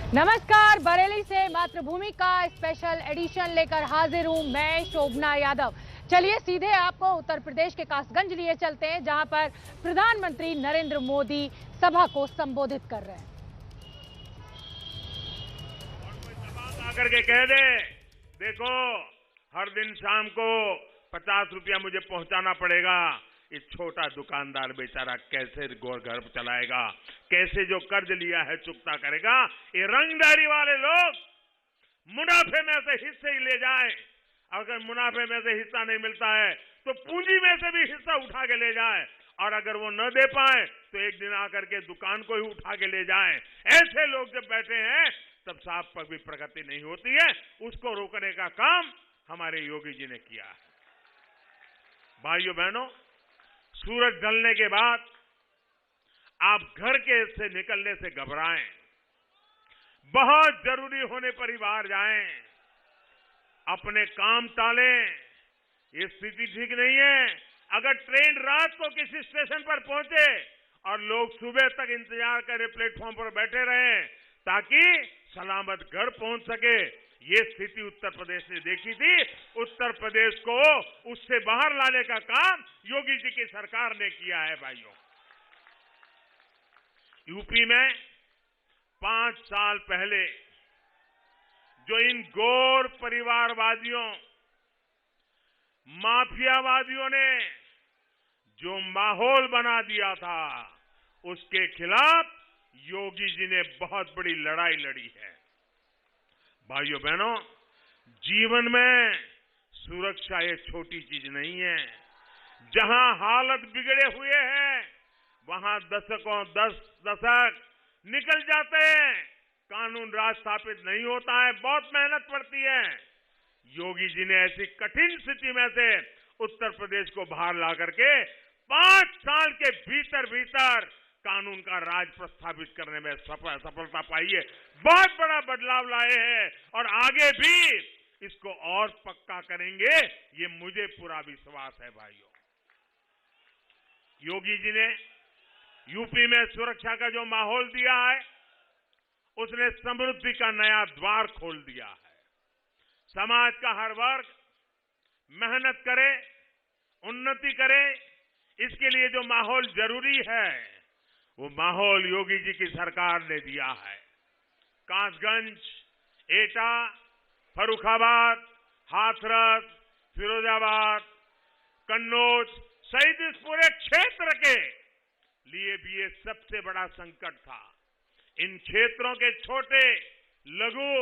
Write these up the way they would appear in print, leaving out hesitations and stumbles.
नमस्कार, बरेली से मातृभूमि का स्पेशल एडिशन लेकर हाजिर हूं मैं शोभना यादव। चलिए सीधे आपको उत्तर प्रदेश के कासगंज लिए चलते हैं, जहां पर प्रधानमंत्री नरेंद्र मोदी सभा को संबोधित कर रहे हैं। आकर के कह दे, देखो हर दिन शाम को 50 रुपया मुझे पहुंचाना पड़ेगा। ये छोटा दुकानदार बेचारा कैसे घर चलाएगा, कैसे जो कर्ज लिया है चुकता करेगा। ये रंगदारी वाले लोग मुनाफे में से हिस्से ही ले जाएं। अगर मुनाफे में से हिस्सा नहीं मिलता है तो पूंजी में से भी हिस्सा उठा के ले जाए, और अगर वो न दे पाए तो एक दिन आकर के दुकान को ही उठा के ले जाएं। ऐसे लोग जब बैठे हैं तब साफ पर भी प्रगति नहीं होती है। उसको रोकने का काम हमारे योगी जी ने किया है। भाइयों बहनों, सूरज ढलने के बाद आप घर के से निकलने से घबराएं, बहुत जरूरी होने पर ही बाहर जाएं, अपने काम टालें। ये स्थिति ठीक नहीं है। अगर ट्रेन रात को किसी स्टेशन पर पहुंचे और लोग सुबह तक इंतजार करें, प्लेटफॉर्म पर बैठे रहें ताकि सलामत घर पहुंच सके, ये स्थिति उत्तर प्रदेश ने देखी थी। उत्तर प्रदेश को उससे बाहर लाने का काम योगी जी की सरकार ने किया है। भाइयों, यूपी में 5 साल पहले जो इन गौर परिवारवादियों, माफियावादियों ने जो माहौल बना दिया था, उसके खिलाफ योगी जी ने बहुत बड़ी लड़ाई लड़ी है। भाइयों बहनों, जीवन में सुरक्षा ये छोटी चीज नहीं है। जहां हालत बिगड़े हुए हैं वहां दशक निकल जाते हैं, कानून राज स्थापित नहीं होता है, बहुत मेहनत पड़ती है। योगी जी ने ऐसी कठिन स्थिति में से उत्तर प्रदेश को बाहर ला करके 5 साल के भीतर भीतर कानून का राज प्रस्थापित करने में सफलता पाई है। बहुत बड़ा बदलाव लाए हैं और आगे भी इसको और पक्का करेंगे, ये मुझे पूरा विश्वास है। भाइयों, योगी जी ने यूपी में सुरक्षा का जो माहौल दिया है, उसने समृद्धि का नया द्वार खोल दिया है। समाज का हर वर्ग मेहनत करे, उन्नति करे, इसके लिए जो माहौल जरूरी है वो माहौल योगी जी की सरकार ने दिया है। कासगंज, एटा, फर्रुखाबाद, हाथरस, फिरोजाबाद, कन्नौज सहित इस पूरे क्षेत्र के लिए भी ये सबसे बड़ा संकट था। इन क्षेत्रों के छोटे, लघु,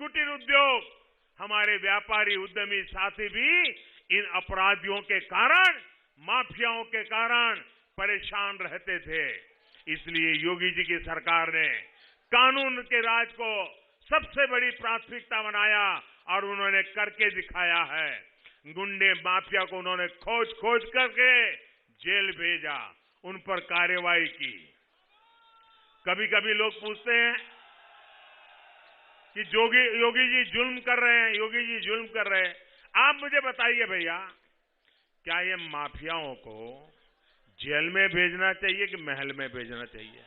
कुटीर उद्योग, हमारे व्यापारी उद्यमी साथी भी इन अपराधियों के कारण, माफियाओं के कारण परेशान रहते थे। इसलिए योगी जी की सरकार ने कानून के राज को सबसे बड़ी प्राथमिकता बनाया और उन्होंने करके दिखाया है। गुंडे माफिया को उन्होंने खोज करके जेल भेजा, उन पर कार्रवाई की। कभी कभी लोग पूछते हैं कि योगी जी जुल्म कर रहे हैं, योगी जी जुल्म कर रहे हैं। आप मुझे बताइए भैया, क्या ये माफियाओं को जेल में भेजना चाहिए कि महल में भेजना चाहिए?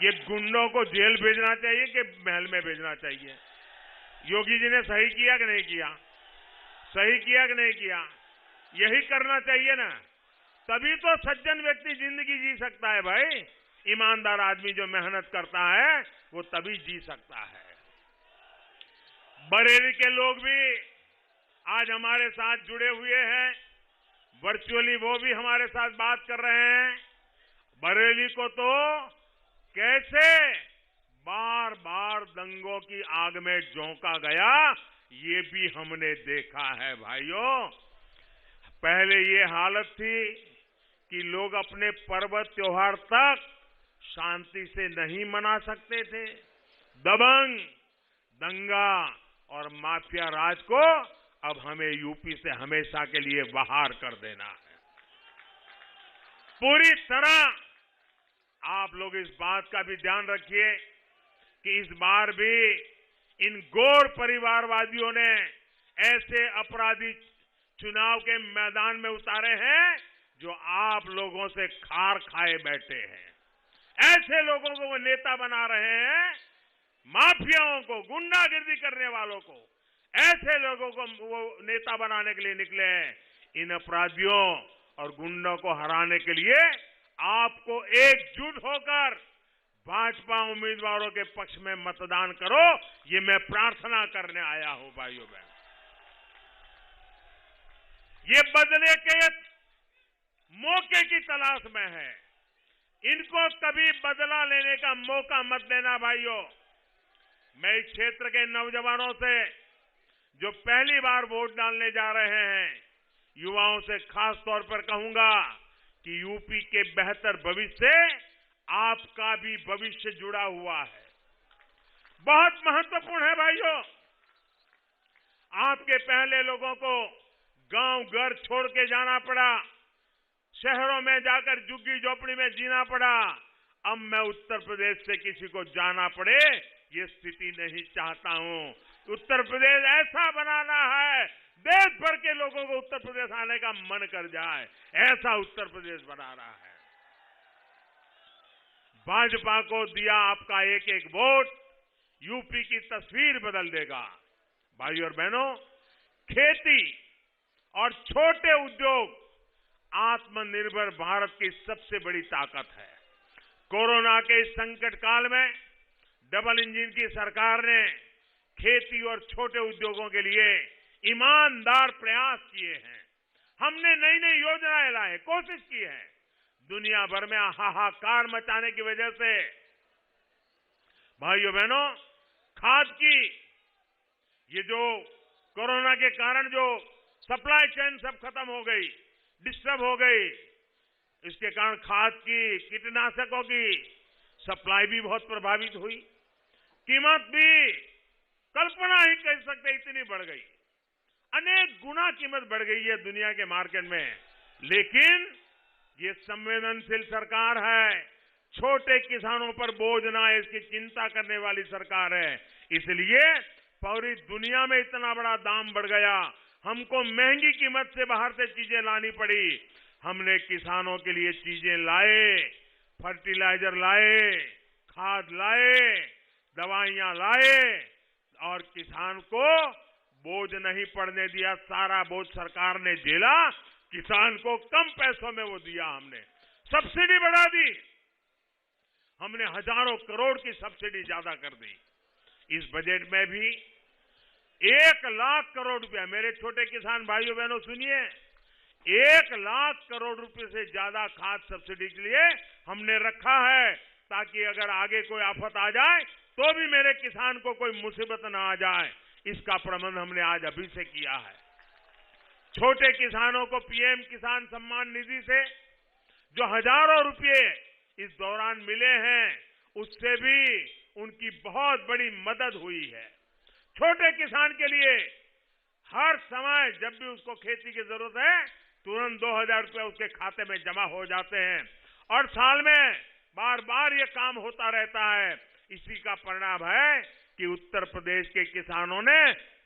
ये गुंडों को जेल भेजना चाहिए कि महल में भेजना चाहिए? योगी जी ने सही किया कि नहीं किया? सही किया कि नहीं किया? यही करना चाहिए ना, तभी तो सज्जन व्यक्ति जिंदगी जी सकता है। भाई, ईमानदार आदमी जो मेहनत करता है वो तभी जी सकता है। बरेली के लोग भी आज हमारे साथ जुड़े हुए हैं, वर्चुअली वो भी हमारे साथ बात कर रहे हैं। बरेली को तो कैसे बार बार दंगों की आग में झोंका गया, ये भी हमने देखा है। भाइयों, पहले ये हालत थी कि लोग अपने पर्व त्योहार तक शांति से नहीं मना सकते थे। दबंग, दंगा और माफिया राज को अब हमें यूपी से हमेशा के लिए बाहर कर देना है। पूरी तरह आप लोग इस बात का भी ध्यान रखिए कि इस बार भी इन गौर परिवारवादियों ने ऐसे अपराधी चुनाव के मैदान में उतारे हैं जो आप लोगों से खार खाए बैठे हैं। ऐसे लोगों को वो नेता बना रहे हैं माफियाओं को, गुंडागिर्दी करने वालों को, ऐसे लोगों को वो नेता बनाने के लिए निकले हैं। इन अपराधियों और गुंडों को हराने के लिए आपको एकजुट होकर भाजपा उम्मीदवारों के पक्ष में मतदान करो, ये मैं प्रार्थना करने आया हूं भाइयों बहन। ये बदले के मौके की तलाश में है, इनको कभी बदला लेने का मौका मत देना भाइयों। मैं इस क्षेत्र के नौजवानों से जो पहली बार वोट डालने जा रहे हैं, युवाओं से खास तौर पर कहूंगा कि यूपी के बेहतर भविष्य से आपका भी भविष्य जुड़ा हुआ है, बहुत महत्वपूर्ण है भाइयों। आपके पहले लोगों को गांव घर छोड़ के जाना पड़ा, शहरों में जाकर झुग्गी झोपड़ी में जीना पड़ा। अब मैं उत्तर प्रदेश से किसी को जाना पड़े ये स्थिति नहीं चाहता हूं। उत्तर प्रदेश ऐसा बनाना है, देश भर के लोगों को उत्तर प्रदेश आने का मन कर जाए, ऐसा उत्तर प्रदेश बना रहा है। भाजपा को दिया आपका एक एक वोट यूपी की तस्वीर बदल देगा। भाइयों और बहनों, खेती और छोटे उद्योग आत्मनिर्भर भारत की सबसे बड़ी ताकत है। कोरोना के इस संकट काल में डबल इंजन की सरकार ने खेती और छोटे उद्योगों के लिए ईमानदार प्रयास किए हैं। हमने नई नई योजनाएं लाए, कोशिश की है। दुनिया भर में हाहाकार मचाने की वजह से भाइयों बहनों, खाद की ये जो कोरोना के कारण जो सप्लाई चेन सब खत्म हो गई, डिस्टर्ब हो गई, इसके कारण खाद की, कीटनाशकों की सप्लाई भी बहुत प्रभावित हुई। कीमत भी कल्पना ही कर सकते इतनी बढ़ गई, अनेक गुना कीमत बढ़ गई है दुनिया के मार्केट में। लेकिन ये संवेदनशील सरकार है, छोटे किसानों पर बोझ ना है, इसकी चिंता करने वाली सरकार है। इसलिए पूरी दुनिया में इतना बड़ा दाम बढ़ गया, हमको महंगी कीमत से बाहर से चीजें लानी पड़ी। हमने किसानों के लिए चीजें लाए, फर्टिलाइजर लाए, खाद लाए, दवाइयां लाए और किसान को बोझ नहीं पड़ने दिया। सारा बोझ सरकार ने झेला, किसान को कम पैसों में वो दिया। हमने सब्सिडी बढ़ा दी, हमने हजारों करोड़ की सब्सिडी ज्यादा कर दी। इस बजट में भी 1 लाख करोड़ रुपया, मेरे छोटे किसान भाइयों बहनों सुनिए, 1 लाख करोड़ रुपए से ज्यादा खाद सब्सिडी के लिए हमने रखा है, ताकि अगर आगे कोई आफत आ जाए तो भी मेरे किसान को कोई मुसीबत ना आ जाए। इसका प्रबंध हमने आज अभी से किया है। छोटे किसानों को पीएम किसान सम्मान निधि से जो हजारों रुपए इस दौरान मिले हैं, उससे भी उनकी बहुत बड़ी मदद हुई है। छोटे किसान के लिए हर समय जब भी उसको खेती की जरूरत है, तुरंत 2000 रुपए उसके खाते में जमा हो जाते हैं और साल में बार बार ये काम होता रहता है। इसी का परिणाम है कि उत्तर प्रदेश के किसानों ने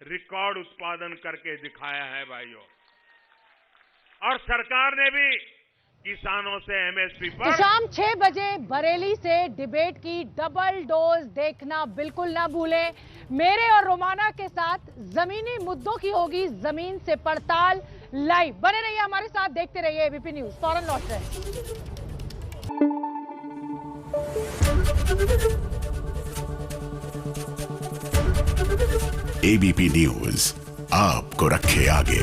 रिकॉर्ड उत्पादन करके दिखाया है भाइयों, और सरकार ने भी किसानों से एमएसपी पर। तो शाम 6 बजे बरेली से डिबेट की डबल डोज देखना बिल्कुल ना भूलें। मेरे और रोमाना के साथ जमीनी मुद्दों की होगी जमीन से पड़ताल लाइव। बने रहिए हमारे साथ, देखते रहिए एबीपी न्यूज। फौरन लौट रहे हैं। एबीपी न्यूज आपको रखे आगे।